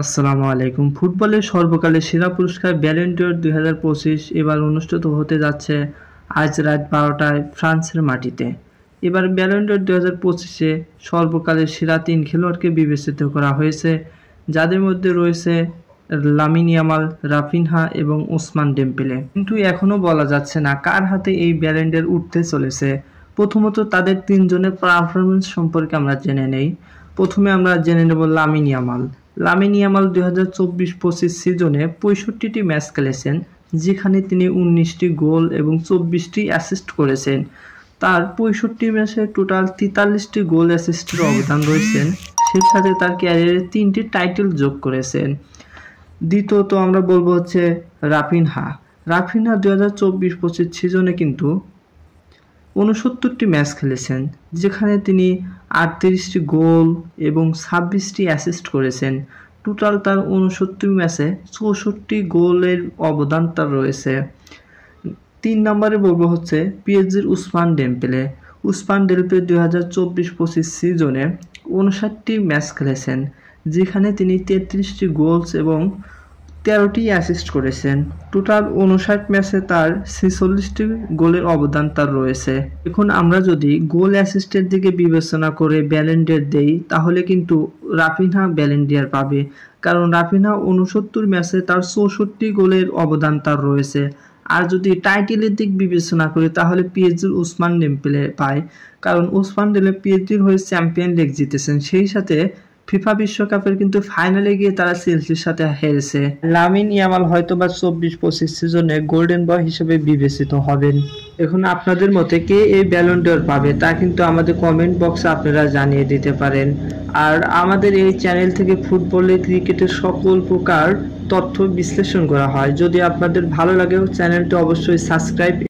আসসালামু আলাইকুম। ফুটবলের সর্বকালের সেরা পুরস্কার ব্যালন ড'র 2025 এবার অনুষ্ঠিত হতে যাচ্ছে আজ রাত 12টায় ফ্রান্সের মাটিতে। এবার ব্যালন ড'র 2025-এ সর্বকালের সেরা 3 খেলোয়াড়কে বিবেচিত করা হয়েছে, যাদের মধ্যে রয়েছে লামিন ইয়ামাল, রাফিনহা এবং ওসমান ডেম্বেলে। কিন্তু এখনও বলা যাচ্ছে না কার হাতে এই ব্যালন ড'র উঠতে চলেছে। প্রথমত তাদের 3 জনের পারফরমেন্স সম্পর্কে আমরা জেনে নেই। প্রথমে আমরা জেনে নেব লামিন ইয়ামাল। লামিন ইয়ামাল 2024-25 সিজনে 65টি ম্যাচ খেলেছেন, যেখানে তিনি 19টি গোল এবং 24টি অ্যাসিস্ট করেছেন। তার 65 ম্যাচে টোটাল 43টি গোল অ্যাসিস্টের অবদান রয়েছেন। সেই সাথে তার ক্যারিয়ারে 3টি টাইটেল যোগ করেছেন। দ্বিতীয়ত আমরা বলবো হচ্ছে রাফিনহা। রাফিনহা 2024-25 সিজনে কিন্তু 69টি ম্যাচ খেলেছেন, যেখানে তিনি 38টি গোল এবং 26টি অ্যাসিস্ট করেছেন। টোটাল তার 69 ম্যাচে 64 গোলের অবদান তার রয়েছে। 3 নম্বরে বলবো হচ্ছে পিএসজির ওসমান ডেম্বেলে। ওসমান ডেম্বেলে 2024-25 সিজনে 59টি ম্যাচ খেলেছেন, যেখানে তিনি 33টি গোলস এবং 13টি অ্যাসিস্ট করেছেন। টোটাল 59 ম্যাচে তার 46টি গোলের অবদান তার রয়েছে। এখন আমরা যদি গোল অ্যাসিস্টের দিকে বিবেচনা করে ব্যালন ড'র দেই, তাহলে কিন্তু রাফিনহা ব্যালন ড'র পাবে, কারণ রাফিনহা 69 ম্যাচে তার 64 গোলের অবদান তার রয়েছে। আর যদি টাইটেলের দিক বিবেচনা করি, তাহলে পিএসজির ওসমান ডেম্বেলে পায়, কারণ ওসমান ডেম্বেলে পিএসজির হয়ে চ্যাম্পিয়ন লিগ জিতেছেন। সেই সাথে ফিফা বিশ্বকাপের কিন্তু ফাইনালে গিয়ে তারা চেলসির সাথে হেরেছে। লামিন ইয়ামাল হয়তোবা 24-25 সিজনে গোল্ডেন বয় হিসেবে বিবেচিত হবেন। এখন আপনাদের মতে কে এই ব্যালন ড'র পাবে তা কিন্তু আমাদের কমেন্ট বক্সে আপনারা জানিয়ে দিতে পারেন। আর আমাদের এই চ্যানেল থেকে ফুটবলের ক্রিকেটের সকল প্রকার তথ্য বিশ্লেষণ করা হয়। যদি আপনাদের ভালো লাগে চ্যানেলটি অবশ্যই সাবস্ক্রাইব